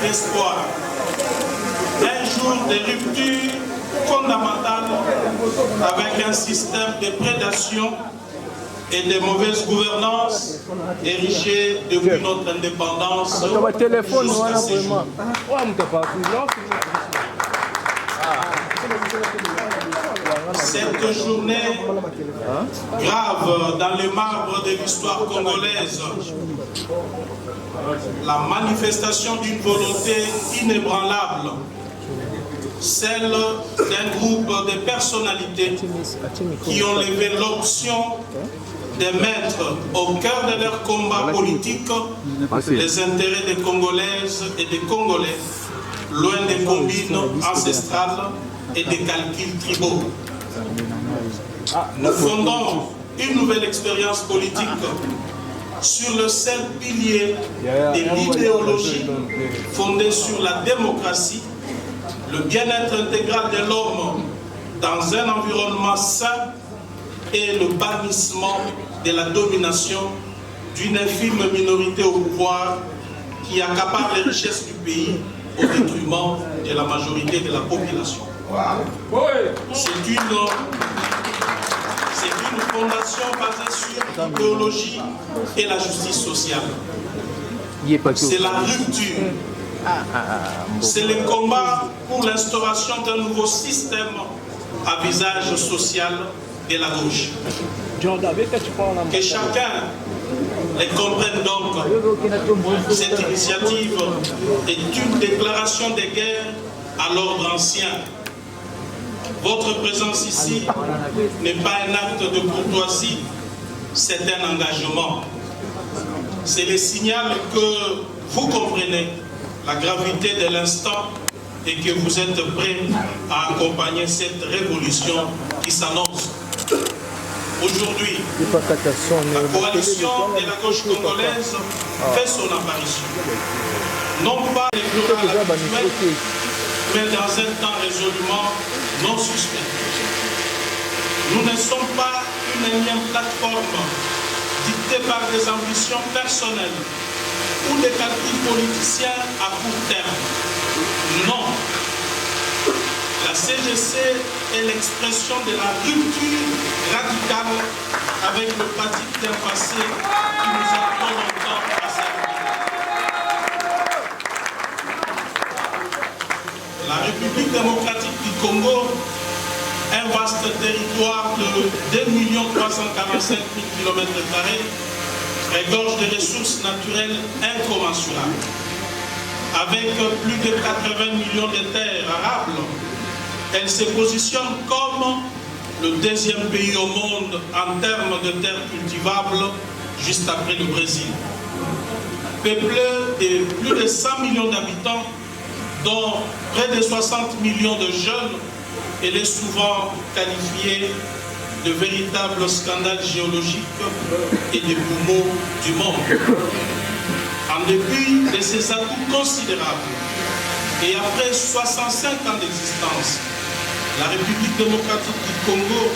Espoir. Un jour de rupture fondamentale avec un système de prédation et de mauvaise gouvernance érigé depuis notre indépendance jusqu'à ces jours. Cette journée grave dans les marbres de l'histoire congolaise, la manifestation d'une volonté inébranlable, celle d'un groupe de personnalités qui ont levé l'option de mettre au cœur de leur combat politique les intérêts des Congolaises et des Congolais, loin des combines ancestrales et des calculs tribaux. Nous fondons une nouvelle expérience politique sur le seul pilier de l'idéologie fondée sur la démocratie, le bien-être intégral de l'homme dans un environnement sain et le bannissement de la domination d'une infime minorité au pouvoir qui accapare les richesses du pays au détriment de la majorité de la population. C'est une fondation basée sur l'idéologie et la justice sociale. C'est la rupture. C'est le combat pour l'instauration d'un nouveau système à visage social de la gauche. Que chacun les comprenne donc. Cette initiative est une déclaration de guerre à l'ordre ancien. Votre présence ici n'est pas un acte de courtoisie, c'est un engagement. C'est le signal que vous comprenez la gravité de l'instant et que vous êtes prêts à accompagner cette révolution qui s'annonce. Aujourd'hui, la coalition de la gauche congolaise fait son apparition. Non pas électorale habituelle, mais dans un temps résolument non suspect. Nous ne sommes pas une énième plateforme dictée par des ambitions personnelles ou des calculs politiciens à court terme. Non. La CGC est l'expression de la rupture radicale avec le pratique d'un passé qui nous a trop longtemps asservis. La République démocratique du Congo, un vaste territoire de 2 345 000 km², regorge de ressources naturelles incommensurables. Avec plus de 80 millions de terres arables, elle se positionne comme le deuxième pays au monde en termes de terres cultivables, juste après le Brésil. Peuplée de plus de 100 millions d'habitants, dont près de 60 millions de jeunes, elle est souvent qualifiée de véritable scandale géologique et des poumons du monde. En dépit de ses atouts considérables, et après 65 ans d'existence, la République démocratique du Congo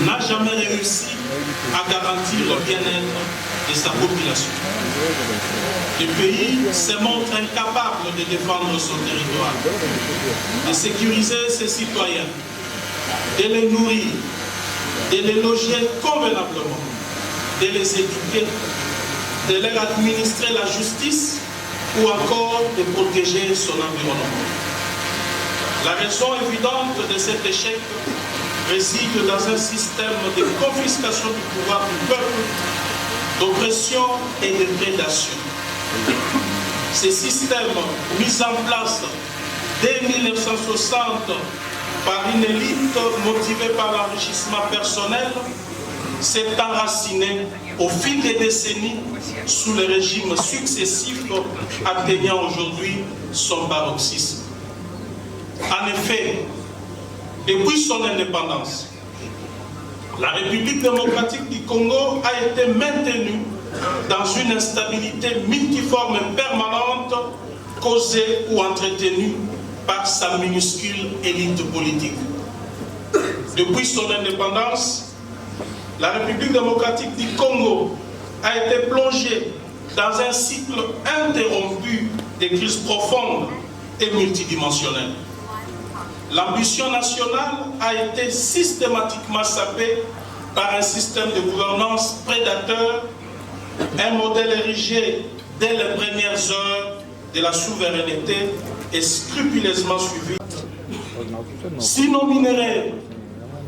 n'a jamais réussi à garantir le bien-être de sa population. Le pays se montre incapable de défendre son territoire, de sécuriser ses citoyens, de les nourrir, de les loger convenablement, de les éduquer, de leur administrer la justice ou encore de protéger son environnement. La raison évidente de cet échec réside dans un système de confiscation du pouvoir du peuple, d'oppression et de prédation. Ces systèmes mis en place dès 1960 par une élite motivée par l'enrichissement personnel s'est enraciné au fil des décennies sous les régimes successifs atteignant aujourd'hui son paroxysme. En effet, depuis son indépendance, la République démocratique du Congo a été maintenue dans une instabilité multiforme et permanente causée ou entretenue par sa minuscule élite politique. Depuis son indépendance, la République démocratique du Congo a été plongée dans un cycle interrompu de crises profondes et multidimensionnelles. L'ambition nationale a été systématiquement sapée par un système de gouvernance prédateur, un modèle érigé dès les premières heures de la souveraineté et scrupuleusement suivi. Si nos minéraux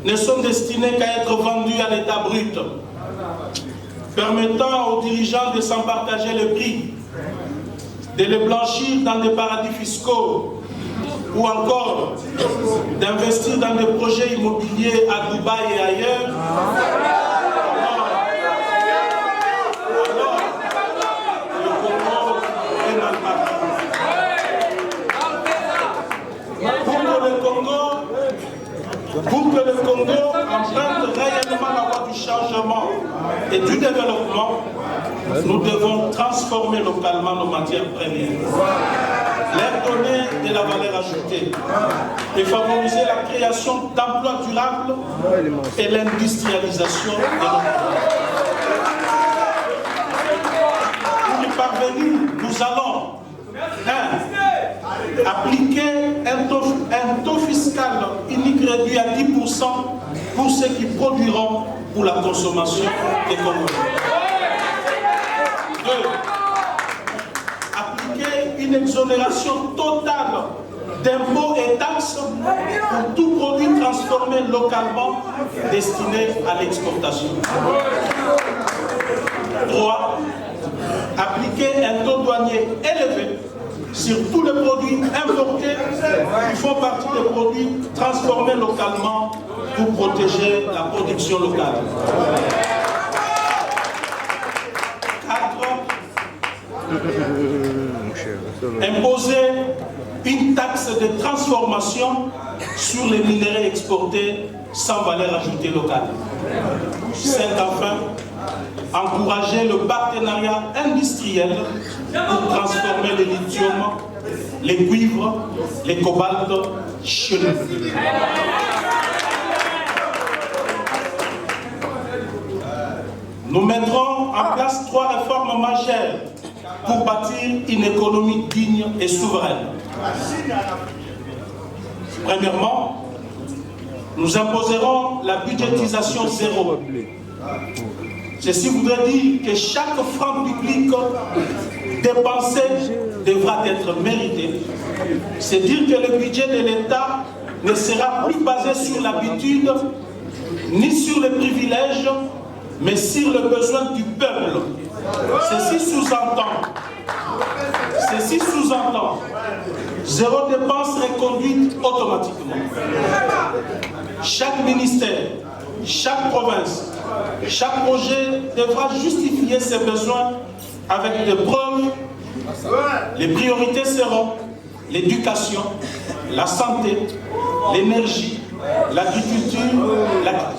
ne sont destinés qu'à être vendus à l'état brut, permettant aux dirigeants de s'en partager le prix, de les blanchir dans des paradis fiscaux, ou encore d'investir dans des projets immobiliers à Dubaï et ailleurs, alors le Congo est mal parti. Pour que le Congo emprunte réellement la voie du changement et du développement, nous devons transformer localement nos matières premières, leur donner de la valeur ajoutée et favoriser la création d'emplois durables et l'industrialisation de nos pays. Pour y parvenir, nous allons appliquer un taux fiscal unique réduit à 10% pour ceux qui produiront pour la consommation des Congolais. 2. Appliquer une exonération totale d'impôts et taxes pour tout produit transformé localement destiné à l'exportation. 3. Appliquer un taux douanier élevé sur tous les produits importés qui font partie des produits transformés localement pour protéger la production locale. 4. Imposer une taxe de transformation sur les minéraux exportés sans valeur ajoutée locale. 5. Enfin, encourager le partenariat industriel pour transformer le lithium, les cuivres, les cobaltes chez nous. Nous mettrons en place 3 réformes majeures pour bâtir une économie digne et souveraine. Premièrement, nous imposerons la budgétisation zéro. Ceci voudrait dire que chaque franc public dépensé devra être mérité. C'est dire que le budget de l'État ne sera plus basé sur l'habitude, ni sur les privilèges, mais sur le besoin du peuple. Ceci sous-entend zéro dépense reconduite automatiquement. Chaque ministère, chaque province, chaque projet devra justifier ses besoins avec des preuves. Les priorités seront l'éducation, la santé, l'énergie, l'agriculture,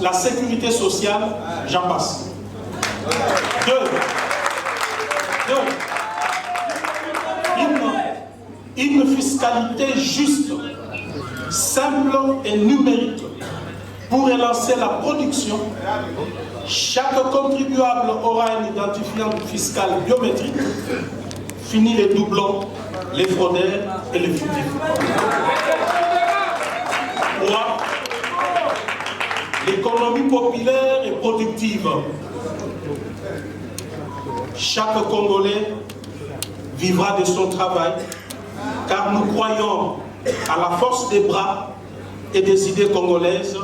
la sécurité sociale, j'en passe. 2. Une fiscalité juste, simple et numérique pour relancer la production. Chaque contribuable aura un identifiant fiscal biométrique. Fini les doublons, les fraudeurs et les fictifs. 3. L'économie populaire et productive. Chaque Congolais vivra de son travail, car nous croyons à la force des bras et des idées congolaises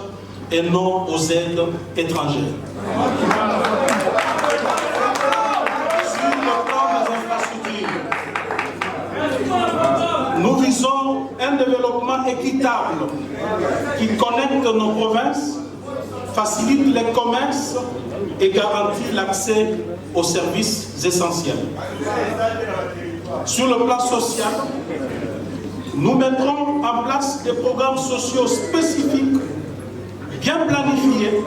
et non aux aides étrangères. Sur le plan des infrastructures, nous visons un développement équitable qui connecte nos provinces, facilite les commerces et garantit l'accès aux services essentiels. Sur le plan social, nous mettrons en place des programmes sociaux spécifiques, bien planifiés,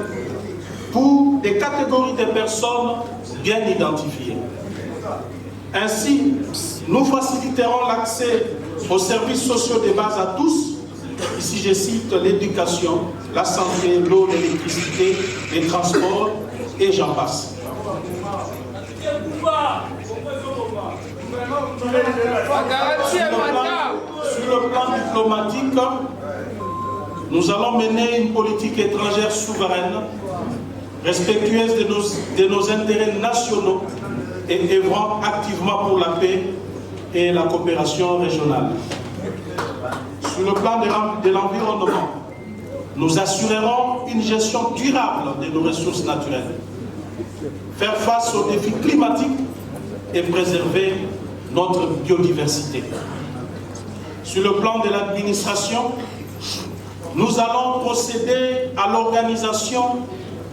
pour des catégories de personnes bien identifiées. Ainsi, nous faciliterons l'accès aux services sociaux de base à tous. Ici, je cite l'éducation, la santé, l'eau, l'électricité, les transports, et j'en passe. Sur le plan diplomatique, nous allons mener une politique étrangère souveraine, respectueuse de nos intérêts nationaux et œuvrant activement pour la paix et la coopération régionale. Sur le plan de l'environnement, nous assurerons une gestion durable de nos ressources naturelles, faire face aux défis climatiques et préserver notre biodiversité. Sur le plan de l'administration, nous allons procéder à l'organisation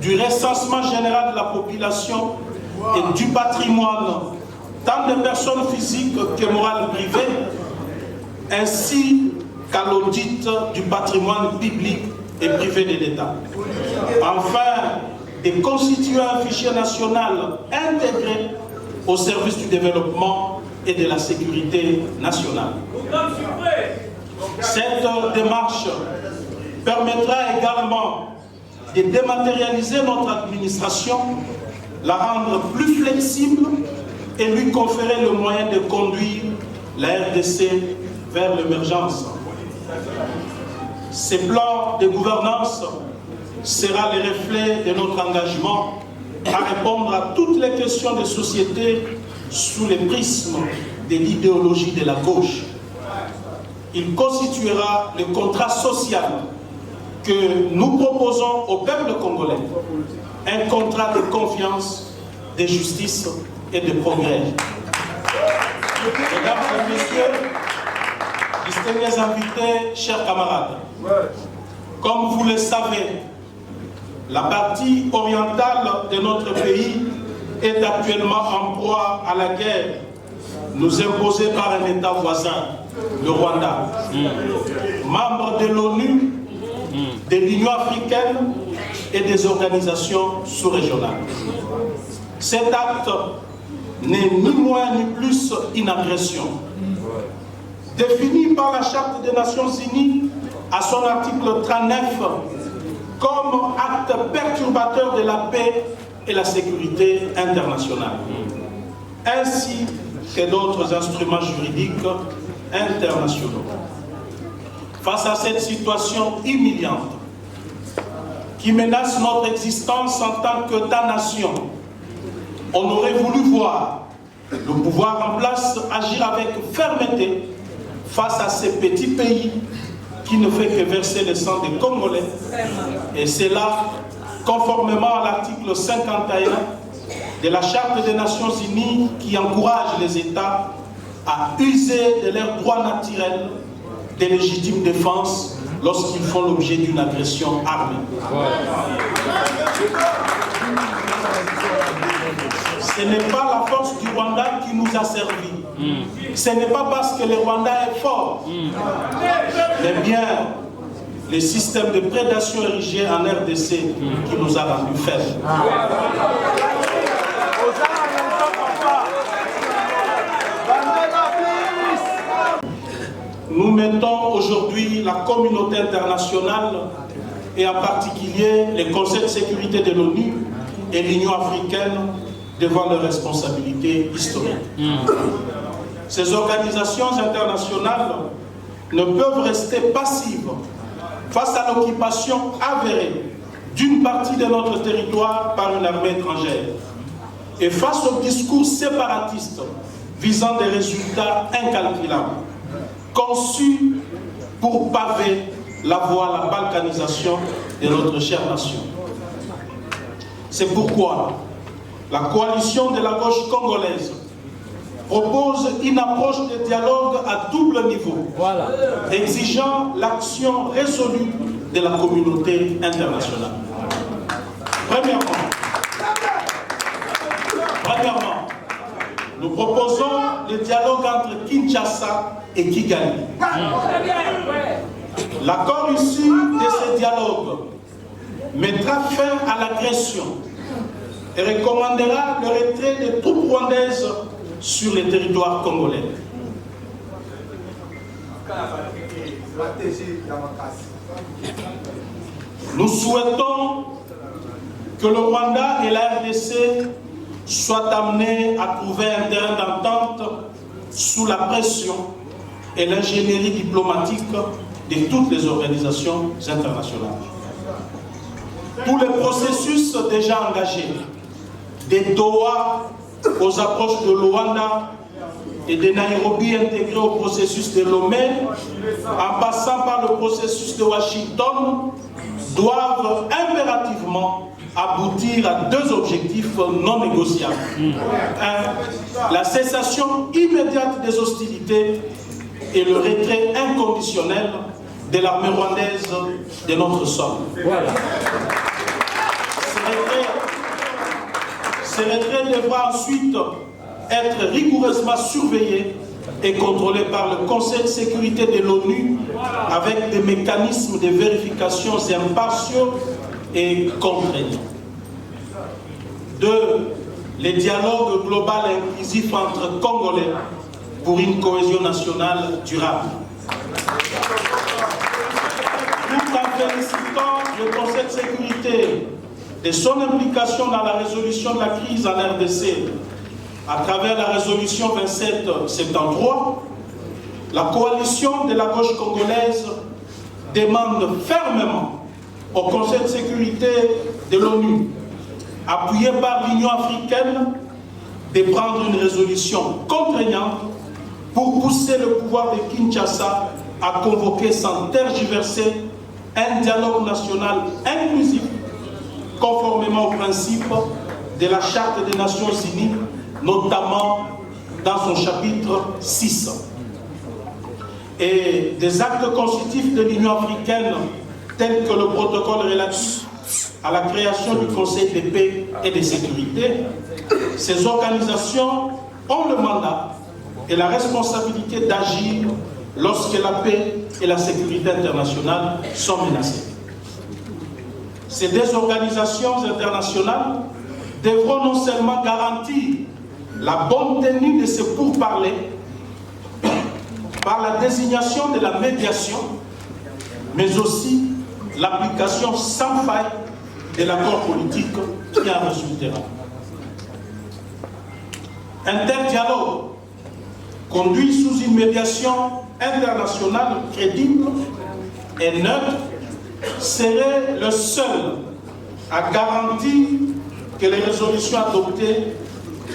du recensement général de la population et du patrimoine, tant de personnes physiques que morales privées, ainsi qu'à l'audit du patrimoine public et privé de l'État. Enfin, de constituer un fichier national intégré au service du développement et de la sécurité nationale. Cette démarche permettra également de dématérialiser notre administration, la rendre plus flexible et lui conférer le moyen de conduire la RDC vers l'émergence. Ces plans de gouvernance sera le reflet de notre engagement à répondre à toutes les questions de société sous le prisme de l'idéologie de la gauche. Il constituera le contrat social que nous proposons au peuple congolais, un contrat de confiance, de justice et de progrès. Mesdames et messieurs, distingués invités, chers camarades, comme vous le savez, la partie orientale de notre pays est actuellement en proie à la guerre nous imposée par un État voisin, le Rwanda, membre de l'ONU, de l'Union africaine et des organisations sous-régionales. Cet acte n'est ni moins ni plus une agression. Défini par la Charte des Nations Unies à son article 39 comme acte perturbateur de la paix et la sécurité internationale, ainsi que d'autres instruments juridiques internationaux. Face à cette situation humiliante qui menace notre existence en tant qu'État-nation, on aurait voulu voir le pouvoir en place agir avec fermeté face à ces petits pays qui ne fait que verser le sang des Congolais, et c'est là, conformément à l'article 51 de la Charte des Nations Unies qui encourage les États à user de leurs droits naturels de légitime défense lorsqu'ils font l'objet d'une agression armée. Ce n'est pas la force du Rwanda qui nous a servi. Ce n'est pas parce que le Rwanda est fort, mais bien le système de prédation érigé en RDC qui nous a rendus faibles. Nous mettons aujourd'hui la communauté internationale et en particulier les conseils de sécurité de l'ONU et l'Union africaine devant leurs responsabilités historiques. Ces organisations internationales ne peuvent rester passives face à l'occupation avérée d'une partie de notre territoire par une armée étrangère et face au discours séparatiste visant des résultats incalculables, conçus pour paver la voie à la balkanisation de notre chère nation. C'est pourquoi la coalition de la gauche congolaise propose une approche de dialogue à double niveau, exigeant l'action résolue de la communauté internationale. Premièrement, nous proposons le dialogue entre Kinshasa et Kigali. L'accord issu de ce dialogue mettra fin à l'agression et recommandera le retrait des troupes rwandaises sur les territoires congolais. Nous souhaitons que le Rwanda et la RDC soient amenés à trouver un terrain d'entente sous la pression et l'ingénierie diplomatique de toutes les organisations internationales. Tous les processus déjà engagés, des Doha aux approches de Luanda et de Nairobi intégrés au processus de Lomé, en passant par le processus de Washington, doivent impérativement aboutir à deux objectifs non négociables. Un, la cessation immédiate des hostilités et le retrait inconditionnel de l'armée rwandaise de notre sol. Voilà. Ce retrait devra ensuite être rigoureusement surveillé et contrôlé par le Conseil de sécurité de l'ONU avec des mécanismes de vérification impartiaux et contraignants. Deux, les dialogues global et inclusifs entre Congolais pour une cohésion nationale durable. Tout en félicitant le Conseil de sécurité de son implication dans la résolution de la crise en RDC à travers la résolution 2773, la coalition de la gauche congolaise demande fermement au Conseil de sécurité de l'ONU, appuyé par l'Union africaine, de prendre une résolution contraignante pour pousser le pouvoir de Kinshasa à convoquer sans tergiverser un dialogue national inclusif conformément aux principes de la Charte des Nations Unies, notamment dans son chapitre 6. Et des actes constitutifs de l'Union africaine, tels que le protocole relatif à la création du Conseil de paix et de sécurité, ces organisations ont le mandat et la responsabilité d'agir lorsque la paix et la sécurité internationale sont menacées. Ces deux organisations internationales devront non seulement garantir la bonne tenue de ces pourparlers par la désignation de la médiation, mais aussi l'application sans faille de l'accord politique qui en résultera. Un tel dialogue, conduit sous une médiation internationale crédible et neutre, serait le seul à garantir que les résolutions adoptées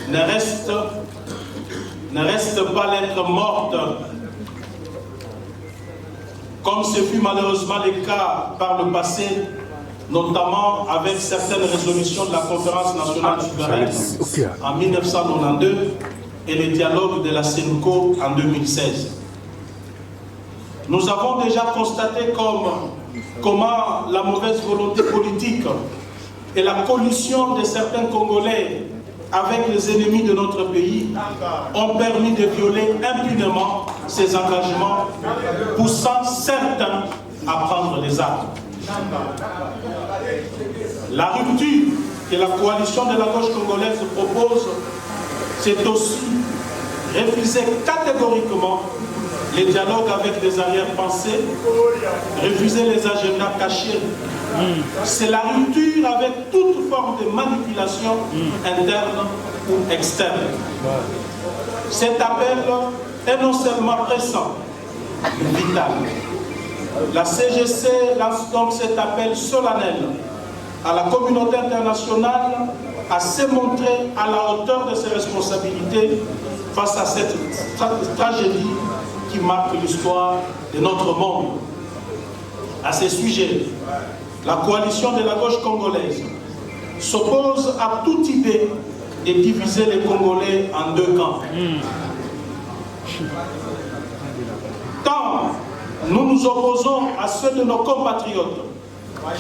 ne restent pas lettre morte, comme ce fut malheureusement le cas par le passé, notamment avec certaines résolutions de la Conférence nationale souveraine en 1992 et le dialogue de la CENCO en 2016. Nous avons déjà constaté comment la mauvaise volonté politique et la collusion de certains Congolais avec les ennemis de notre pays ont permis de violer impunément ces engagements, poussant certains à prendre les armes. La rupture que la coalition de la gauche congolaise propose, c'est aussi refuser catégoriquement les dialogues avec des arrière-pensées, refuser les agendas cachés. C'est la rupture avec toute forme de manipulation interne ou externe. Cet appel est non seulement pressant, mais vital. La CGC lance donc cet appel solennel à la communauté internationale à se montrer à la hauteur de ses responsabilités face à cette tragédie qui marque l'histoire de notre monde. À ce sujet, la coalition de la gauche congolaise s'oppose à toute idée de diviser les Congolais en deux camps. Tant nous nous opposons à ceux de nos compatriotes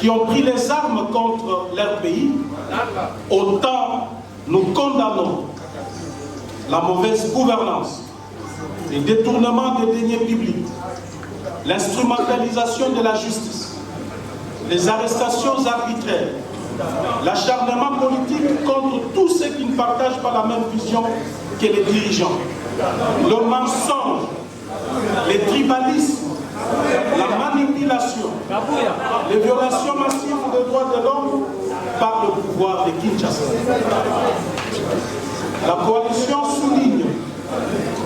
qui ont pris les armes contre leur pays, autant nous condamnons la mauvaise gouvernance, les détournements des deniers publics, l'instrumentalisation de la justice, les arrestations arbitraires, l'acharnement politique contre tous ceux qui ne partagent pas la même vision que les dirigeants, le mensonge, les tribalismes, la manipulation, les violations massives des droits de l'homme par le pouvoir de Kinshasa. La coalition souligne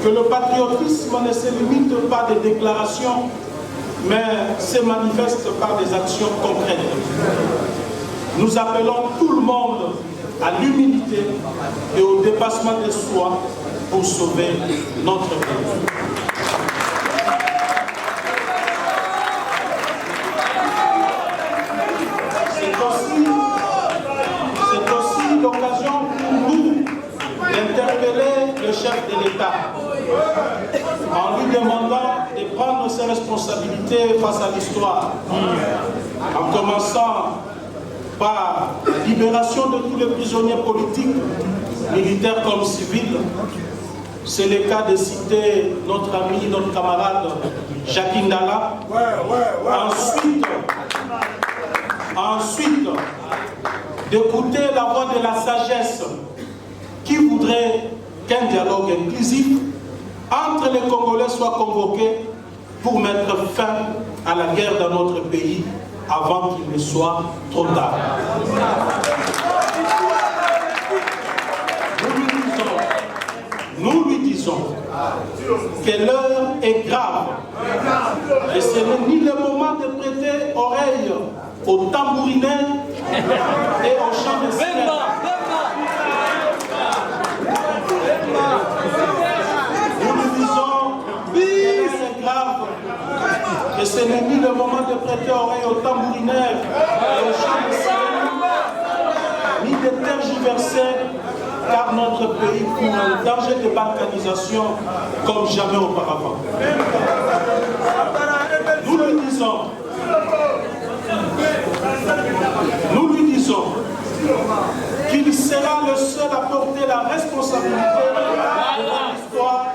que le patriotisme ne se limite pas à des déclarations, mais se manifeste par des actions concrètes. Nous appelons tout le monde à l'humilité et au dépassement de soi pour sauver notre pays. C'est aussi l'occasion pour nous d'interpeller le chef de l'État en lui demandant de prendre ses responsabilités face à l'histoire, en commençant par la libération de tous les prisonniers politiques, militaires comme civils. C'est le cas de citer notre ami, notre camarade Jacques Ndala. Ensuite, d'écouter la voix de la sagesse qui voudrait qu'un dialogue inclusif entre les Congolais soit convoqué pour mettre fin à la guerre dans notre pays avant qu'il ne soit trop tard. Nous lui disons que l'heure est grave et ce n'est ni le moment de prêter oreille aux tambourinets et aux chants de sirènes. Nous lui disons que l'heure est grave et ce n'est ni le moment de prêter oreille aux tambourinaires et aux chants de sirènes, ni de tergiverser, car notre pays court un danger de balkanisation comme jamais auparavant. Nous lui disons qu'il sera le seul à porter la responsabilité de l'histoire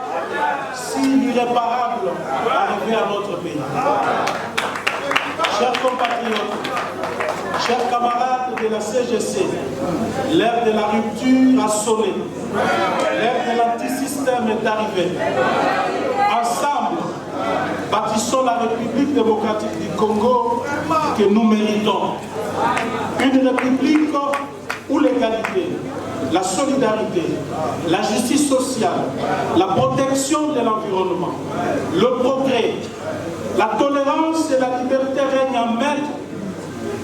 si l'irréparable arrivait à notre pays. Chers compatriotes, chers camarades de la CGC, l'ère de la rupture a sonné, l'ère de l'antisystème est arrivée. Ensemble, bâtissons la République démocratique du Congo que nous méritons. Une République où l'égalité, la solidarité, la justice sociale, la protection de l'environnement, le progrès, la tolérance et la liberté règnent en maître,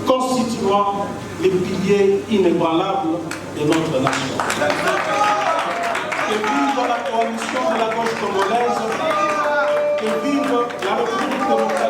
constituant les piliers inébranlables de notre nation. Que vive la coalition de la gauche congolaise, que vive la République démocratique.